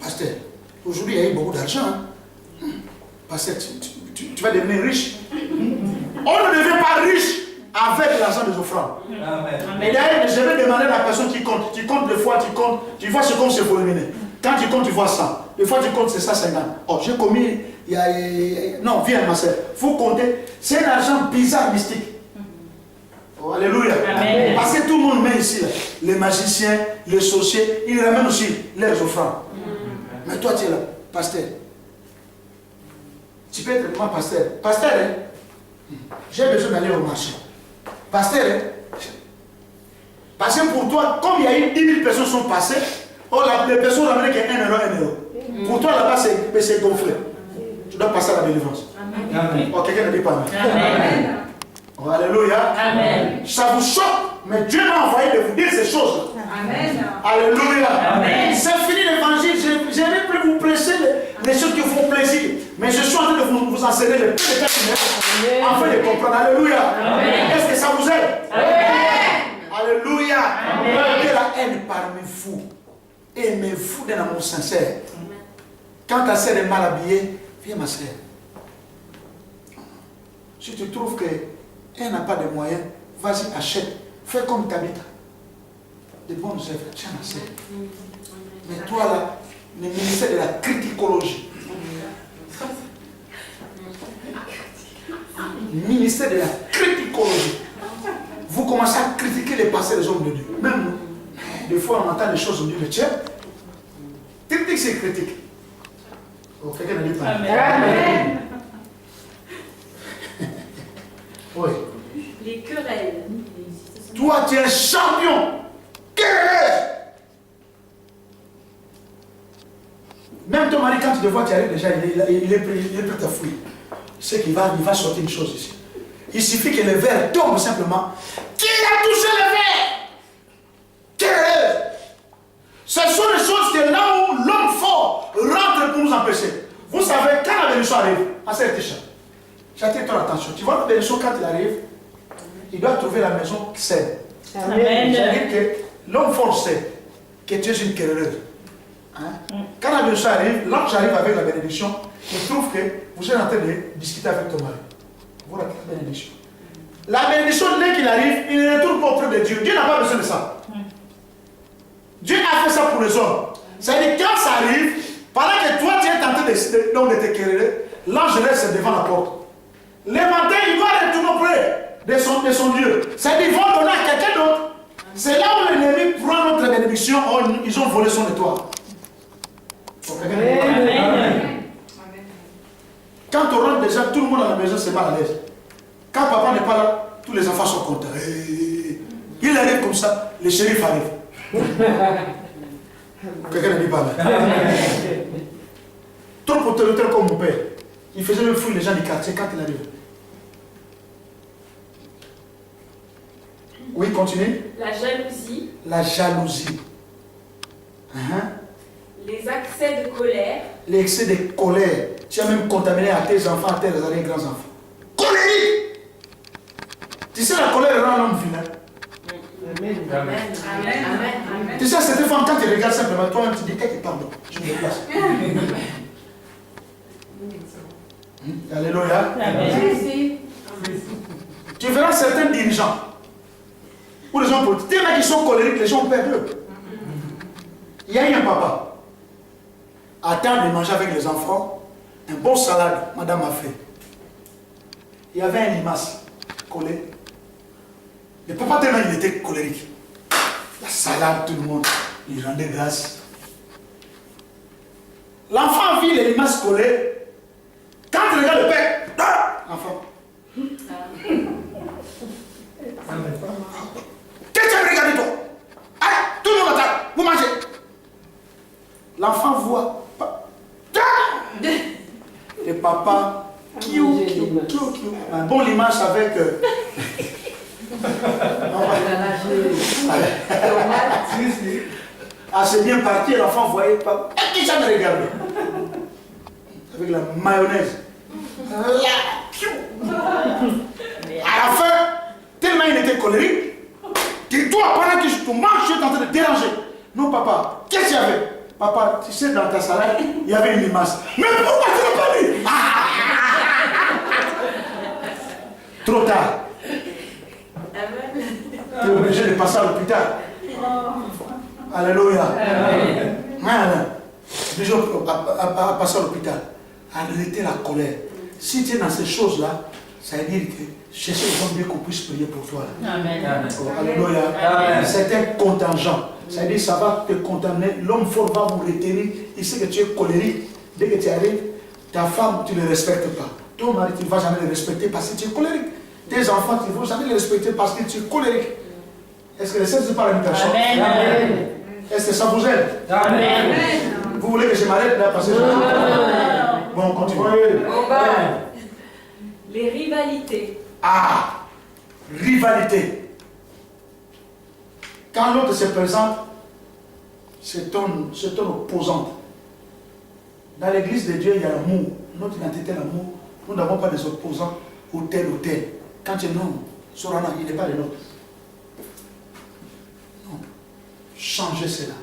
Pasteur, aujourd'hui, il y a eu beaucoup d'argent. Pasteur, tu vas devenir riche. On ne devient pas riche avec l'argent des offrandes. Amen. Mais d'ailleurs, je vais demander à la personne qui compte. Tu comptes des fois, tu comptes, tu vois ce qu'on s'est voluminé. Quand tu comptes, tu vois 100. Des fois, tu comptes, c'est 150. Oh, j'ai commis, non, viens, ma soeur. Il faut compter. C'est un argent bizarre, mystique. Oh, alléluia. Amen. Parce que tout le monde met ici, là. Les magiciens, les sorciers, ils ramènent aussi leurs offrandes. Mais toi, tu es là, pasteur. Tu peux être comment pasteur? Pasteur, hein? J'ai besoin d'aller au marché. Pasteur, hein? Parce que pour toi, comme il y a eu 10 000 personnes qui sont passées, oh, les personnes ramenaient que 1 euro, 1 euro. Pour toi, là-bas, c'est gonflé. Tu dois passer à la délivrance. Amen. Oh, quelqu'un ne dit pas amen. Amen. Oh, alléluia. Amen. Ça vous choque, mais Dieu m'a envoyé de vous dire ces choses. Amen. Alléluia. Amen. C'est fini l'évangile. Je n'ai plus vous prêcher les choses qui vous font plaisir. Mais je suis en train de vous enseigner les plus de textes afin de comprendre. Alléluia. Amen. Est-ce que ça vous aide? Amen. Alléluia. Amen. Que la haine parmi vous. Aimez-vous d'un amour sincère. Quand ta sœur est mal habillée, viens ma sœur. Si tu trouves qu'elle n'a pas de moyens, vas-y, achète. Fais comme Tabitha. De bonnes œuvres. Tiens ma sœur. Mais toi là, le ministère de la criticologie. Le ministère de la criticologie. Vous commencez à critiquer les passés des hommes de Dieu. Même nous. Des fois on entend des choses, on dit, mais tiens, critique c'est critique. Oh, quelqu'un n'a dit pas. Amen. Oui. Les querelles. Toi, tu es un champion. Querelle. Même ton mari, quand tu te vois, tu arrives déjà, il est prêt à fouiller. Il sait qu'il va sortir une chose ici. Il suffit que le verre tombe simplement. Qui a touché le verre? Querelle. Ce sont les choses que là où l'homme fort rentre pour nous empêcher. Vous savez, quand la bénédiction arrive, à cette échelle, j'attire ton attention. Tu vois la bénédiction, quand il arrive, il doit trouver la maison saine. Amen. C'est-à-dire que l'homme fort sait que tu es une querelleuse. Hein? Quand la bénédiction arrive, l'ange arrive avec la bénédiction, il trouve que vous êtes en train de discuter avec ton mari. Voilà la bénédiction. La bénédiction, dès qu'il arrive, il ne retourne pas auprès de Dieu. Dieu n'a pas besoin de ça. Dieu a fait ça pour les hommes. C'est-à-dire quand ça arrive, pendant que toi tu es en train de te quereller, l'ange reste devant la porte. Le matin, il va retourner auprès de son Dieu. C'est-à-dire qu'ils vont donner à quelqu'un d'autre. C'est là où l'ennemi prend notre bénédiction. Oh, ils ont volé son étoile. Amen. Quand on rentre déjà, tout le monde à la maison c'est mal à l'aise. Quand papa n'est pas là, tous les enfants sont contents. Il arrive comme ça, le shérif arrive. Quelqu'un ne dit pas amen. Trop autoritaire comme mon père. Il faisait même fouiller les gens du quartier quand il arrive. Oui, continue. La jalousie. La jalousie. Les accès de colère. L'excès de colère. Tu as même contaminé à tes enfants, à tes grands-enfants. Colérique. Tu sais, la colère rend l'homme vilain. Amen. Tu sais, cette femme, quand tu regardes simplement, toi-même, tu dis, pardon, je me déplace. Alléluia. Amen. Tu verras certains dirigeants, ou les gens politiques, des mecs qui sont colériques, les gens ont peur d'eux. Il y a eu un papa, à temps de manger avec les enfants, un bon salade, madame a fait. Il y avait un limace collé. Le papa, tellement il était colérique. La salade, tout le monde, il rendait grâce. L'enfant vit les limaces collées. Quand il regarde le père, l'enfant. Qu'est-ce que tu as regardé toi? Allez, tout le monde à table, vous mangez. L'enfant voit. Et papa, un bon limage avec. Ah, c'est bien parti, l'enfant voyait pas. Et qui ça me regarde? Avec la mayonnaise. À la fin, tellement il était colérique, que toi, pendant que tu manges, tu es en train de déranger. Non, papa, qu'est-ce qu'il y avait? Papa, tu sais, dans ta salade, il y avait une limace. Mais pourquoi tu n'as pas dit? Trop tard. Tu es obligé de passer à l'hôpital. Alléluia. Voilà. Déjà, à passer à l'hôpital. Arrêtez la colère. Si tu es dans ces choses-là, ça veut dire que cherchez les gens bien qu'on puisse prier pour toi. Amen. Oh, alléluia. C'est un contingent. Ça veut dire que ça va te contaminer. L'homme fort va vous retenir. Il sait que tu es colérique. Dès que tu arrives, ta femme, tu ne le respectes pas. Ton mari, tu ne vas jamais le respecter parce que tu es colérique. Tes enfants, tu ne vas jamais les respecter parce que tu es colérique. Est-ce que les sœurs, c'est pas la même personne? Amen. Est-ce que ça vous aide? Amen. Vous voulez que je m'arrête là parce que je... Bon, on continue. Les rivalités. Ah, rivalité. Quand l'autre se présente, c'est ton opposante. Dans l'église de Dieu, il y a l'amour. Notre identité, l'amour. Nous n'avons pas des opposants ou tel ou tel. Quand tu es non, Sorana, il n'est pas le nôtre. Non. Changez cela.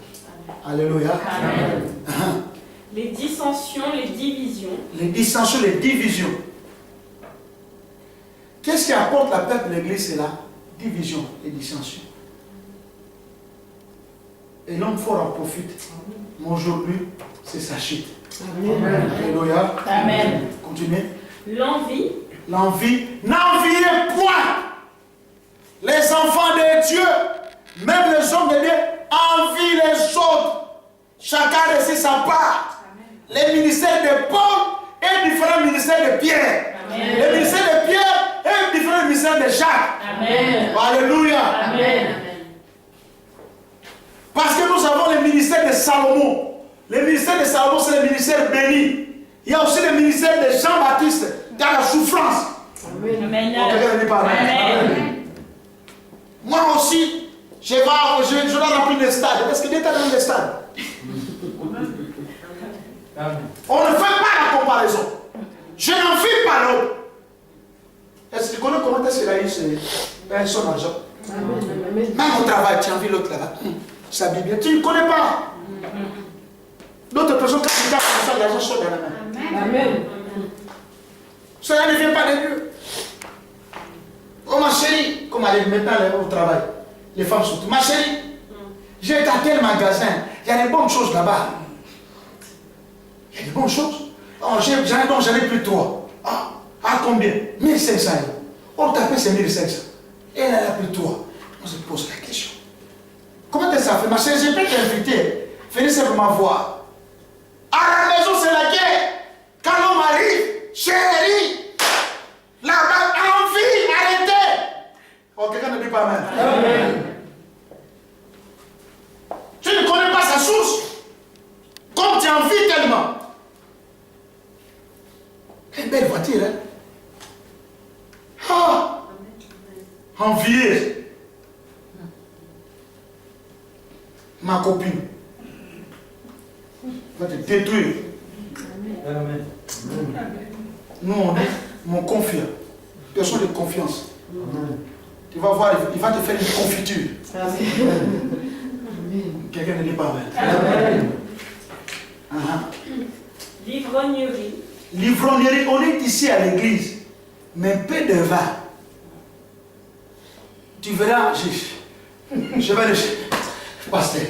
Alléluia. Amen. Les dissensions, les divisions. Les dissensions, les divisions. Qu'est-ce qui apporte la perte de l'église? C'est la division et dissension. Et l'homme fort en profite. Mais aujourd'hui, c'est sa chute. Amen. Alléluia. Amen. Continuez. L'envie. L'envie. N'enviez point. Les enfants de Dieu, même les hommes de Dieu, envient les autres. Chacun réussit sa part. Les ministères de Paul et différents ministères de Pierre. Amen. Le ministère de Pierre et différents ministères de Jacques. Amen. Alléluia. Amen. Parce que nous avons le ministère de Salomon. Le ministère de Salomon, c'est le ministère béni. Il y a aussi le ministère de Jean-Baptiste dans la souffrance. Amen. Quelqu'un dit pas Amen. Moi aussi, je dois remplir les stades. Parce que Dieu t'a donné les stades. On ne fait pas la comparaison. Je n'en fais pas l'autre. Est-ce que tu connais comment est-ce qu'il a eu son argent? Même au travail, tu envies l'autre là-bas. Ça vit bien. Tu ne connais pas. D'autres personnes, quand tu tapes comme ça, l'argent sort dans la main. Amen. Cela ne vient pas de Dieu. Oh ma chérie, comme elle est maintenant au travail, les femmes surtout. Ma chérie, j'ai dans tel magasin, il y a des bonnes choses là-bas. Il y a des bonnes choses. Oh, j'en ai plus 3. Ah, à combien? 1500 euros. On tapait c'est 1500. Et elle a plus 3. On se pose la question. Comment est-ce que ça fait? Ma chérie, je peux t'inviter. Venez simplement voir. À la maison, c'est la guerre. Quand l'homme arrive, chérie, là-bas, envie, arrêtez. Oh, quelqu'un ne dit pas amen. Amen. Tu ne connais pas sa source. Comme tu envies tellement. Une belle voiture, hein? Ah! Envieuse. Ma copine va te détruire. Amen. Nous, on est mon confiant. Personne de confiance. Tu vas voir, il va te faire une confiture. Quelqu'un ne dit pas amen. L'ivrognerie. L'ivrognerie, on est ici à l'église, mais peu de vin. Tu verras, je vais le pasteur.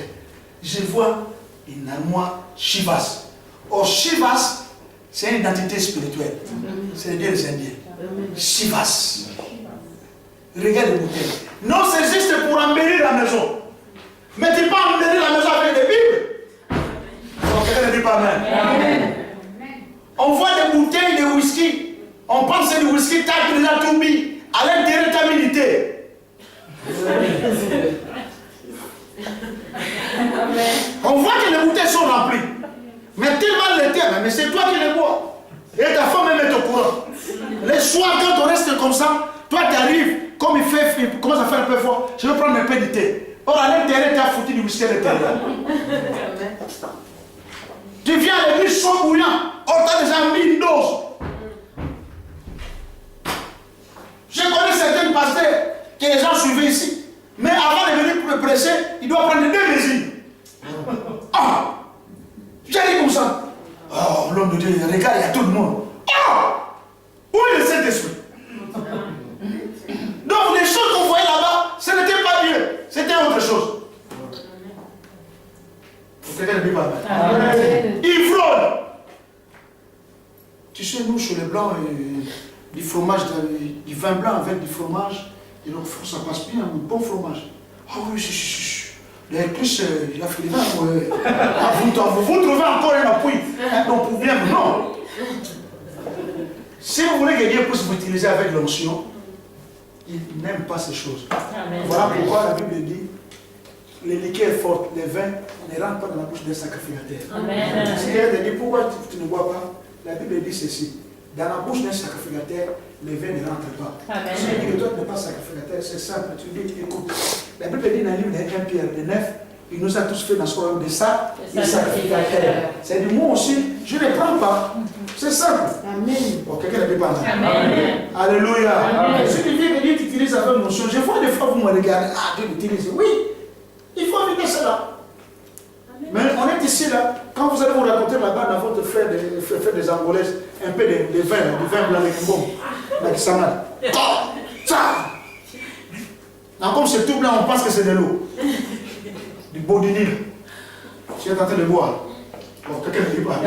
Je vois une armoire Shivas. Or, Shivas, c'est une identité spirituelle. C'est le Dieu des Indiens. Shivas. Regarde les bouteilles. Non, c'est juste pour embellir la maison. Mais tu peux embellir la maison avec des Bibles. Donc, quelqu'un ne dit pas amen. On voit des bouteilles de whisky. On pense que c'est du whisky taille de la tourbi. À l'intérieur de ta militaire. On voit que les bouteilles sont remplies. Mais tellement les termes, mais c'est toi qui les bois. Et ta femme est au courant. Les soirs, quand on reste comme ça, toi tu arrives, comme il commence à faire un peu fort, je vais prendre un peu de thé. Or, à l'intérieur, tu as foutu du whisky à l'intérieur. Tu viens à l'église chaud bouillant, on t'a déjà mis une dose. Je connais certains pasteurs que les gens suivaient ici. Mais avant de venir prêcher, il doit prendre 2 mesures. Ah! J'arrive comme ça. Oh, l'homme de Dieu, regarde, il y a tout le monde. Ah! Où est le Saint-Esprit? Donc, les choses qu'on voyait là-bas, ce n'était pas Dieu, c'était autre chose. Quelqu'un ne dit pas amen. Ivrogne. Tu sais, nous, chez les Blancs, du fromage, du vin blanc avec du fromage, et donc ça passe bien, un bon fromage. Ah oui, Les Christ, il a fait les mains. Vous trouvez encore un appui. Donc, pour bien, non. Si vous voulez que Dieu puisse vous utiliser avec l'onction, il n'aime pas ces choses. Amen. Voilà pourquoi la Bible dit les liqueurs fortes, les vins ne rentrent pas dans la bouche d'un sacrificateur. Amen. Si elle te dit pourquoi tu ne bois pas, la Bible dit ceci. Dans la bouche d'un sacrificateur, les vins ne rentrent pas. Amen. Si tu dis que toi tu n'es pas sacrificateur, c'est simple. Tu dis, écoute, la Bible dit dans le livre de 1 Pierre de 9, il nous a tous fait dans ce royaume de ça, des sacrificateurs. C'est du moi aussi, je ne les prends pas. C'est simple. Amen. Bon, quelqu'un ne dit pas amen. Amen. Alléluia. Amen. Si tu viens que Dieu t'utilise avec notion, je vois des fois vous me regardez, ah Dieu m'utilise. Oui, il faut éviter cela. Mais on est ici là, quand vous allez vous raconter là-bas dans votre frère des Angolaises, un peu de vin, du vin blanc avec une bombe, avec sa main. Non, comme c'est tout blanc, on pense que c'est de l'eau. Du beau du Nil. Tu es en train de boire. Bon, quelqu'un ne dit pas.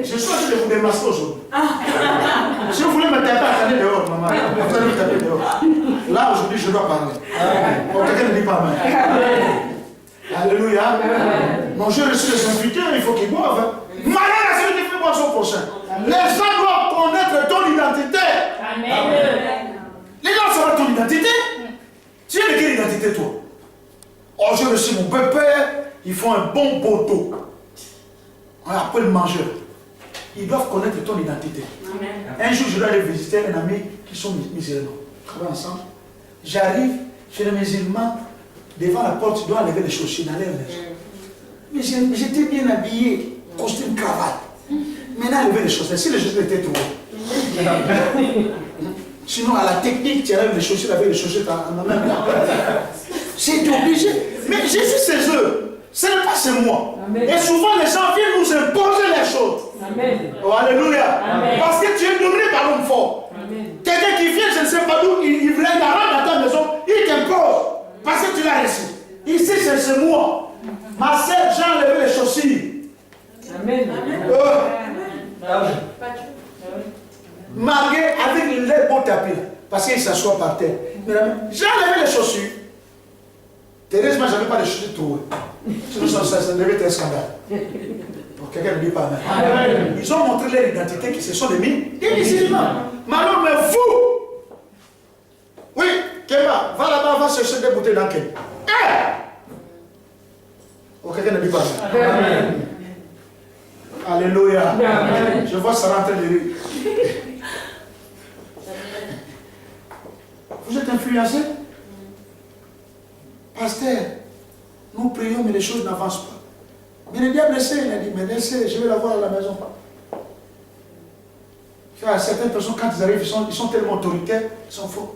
Je suis en train de vous démasquer aujourd'hui. Si vous voulez me taper, attendez dehors, maman. Vous allez me taper dehors. Là, aujourd'hui, je dois parler. Bon, quelqu'un ne dit pas amen. Alléluia. Mon Dieu reçu les serviteurs, il faut qu'ils boivent. Malheur à celui qui fait boire son prochain. Les gens doivent connaître ton identité. Amen. Les gens savent ton identité. Tu es de quelle identité, toi? Oh, je reçu mon père, ils font un bon poteau. On appelle mangeur. Ils doivent connaître ton identité. Un jour, je dois aller visiter un ami qui sont musulmans. On va ensemble. J'arrive chez les musulmans, devant la porte, je dois enlever les chaussures dans leur maison. Mais j'étais bien habillé, costume, cravate. Maintenant, enlever les chaussures. Si les chaussures étaient trop. Sinon, à la technique, tu enlèves les chaussures avec les chaussures en même temps. C'est obligé. Mais je suis chez eux. Ce n'est pas chez moi. Amen. Et souvent, les gens viennent nous imposer les choses. Amen. Oh, alléluia. Amen. Parce que tu es dominé par l'homme fort. Amen. Quelqu'un qui vient, je ne sais pas d'où, il vient, il rentre dans ta maison, il t'impose. Parce que tu l'as reçu. Ici, c'est chez moi. Ma sœur, j'ai enlevé les chaussures. Amen. Marié avec les beaux tapis, parce qu'il s'assoit par terre. J'ai enlevé les chaussures. Thérèse, moi, je n'avais pas les chaussures trouées. Sinon, ça devait être un scandale. Bon, quelqu'un ne dit pas amen. Ils ont montré leur identité, qui ce sont des musulmans. Maintenant, mais vous, oui, Kéba, va là-bas, va chercher des bouteilles dans quel. Oh, quelqu'un ne dit pas amen. Alléluia. Je vois ça rentrer de rue. Vous êtes influencé? Pasteur, nous prions, mais les choses n'avancent pas. Mais le diable essaie, il a dit, mais laissez, je vais la voir à la maison. Certaines personnes, quand ils arrivent, ils sont tellement autoritaires, ils sont faux.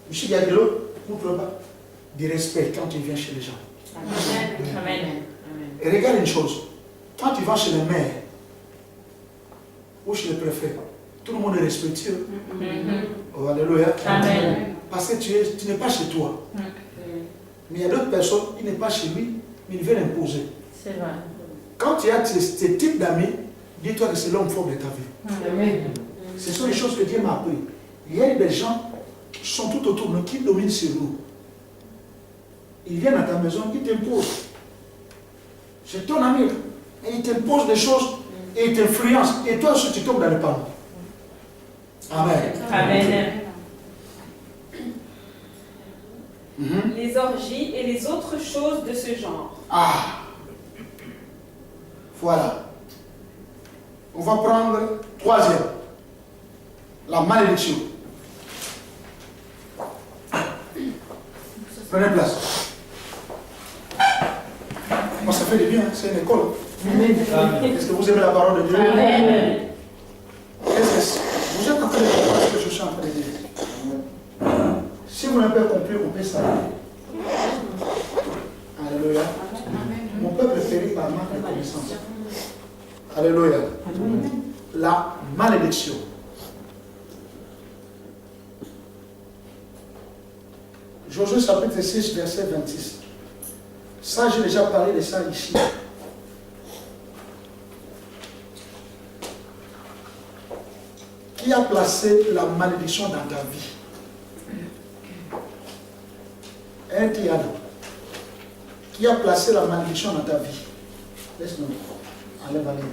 Monsieur Yagelo, n'ouvre pas du respect quand tu viens chez les gens. Amen. Et regarde une chose, quand tu vas chez les maires ou chez les préfets, tout le monde est respectueux. Oh, alléluia. Amen. Parce que tu n'es pas chez toi. Mais il y a d'autres personnes, il n'est pas chez lui, mais il veut l'imposer. C'est vrai. Quand tu as ce type d'amis, dis-toi que c'est l'homme fort de ta vie. Amen. Ce sont les choses que Dieu m'a appris. Il y a des gens qui sont tout autour de nous, qui dominent sur nous. Ils viennent à ta maison, ils t'imposent. C'est ton ami. Et il t'impose des choses et il t'influence. Et toi aussi, tu tombes dans le panneau. Amen. Amen. Les orgies et les autres choses de ce genre. Ah. Voilà. On va prendre troisième. La malédiction. Prenez place. Moi, ça fait du bien, c'est une école. Est-ce que vous aimez la parole de Dieu? Amen. Est-ce que vous êtes en train de comprendre ce que je suis en train de dire? Si vous n'avez pas compris, on peut s'arrêter. Alléluia. Mon peuple périt par manque de connaissance. Alléluia. La malédiction. Josué chapitre 6, verset 26. Ça, j'ai déjà parlé de ça ici. Qui a placé la malédiction dans ta vie? Un Adam. qui a placé la malédiction dans ta vie. Laisse-nous. Enlève, enlève.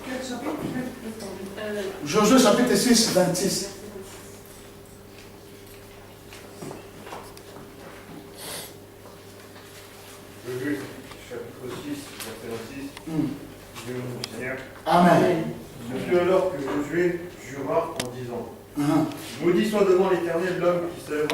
Quel chapitre? Josué chapitre 6, 26. Josué chapitre 6, verset 26. Dieu du Seigneur. Amen. Ce fut alors que Josué jura en disant: Maudit soit devant l'Éternel l'homme qui se lèvera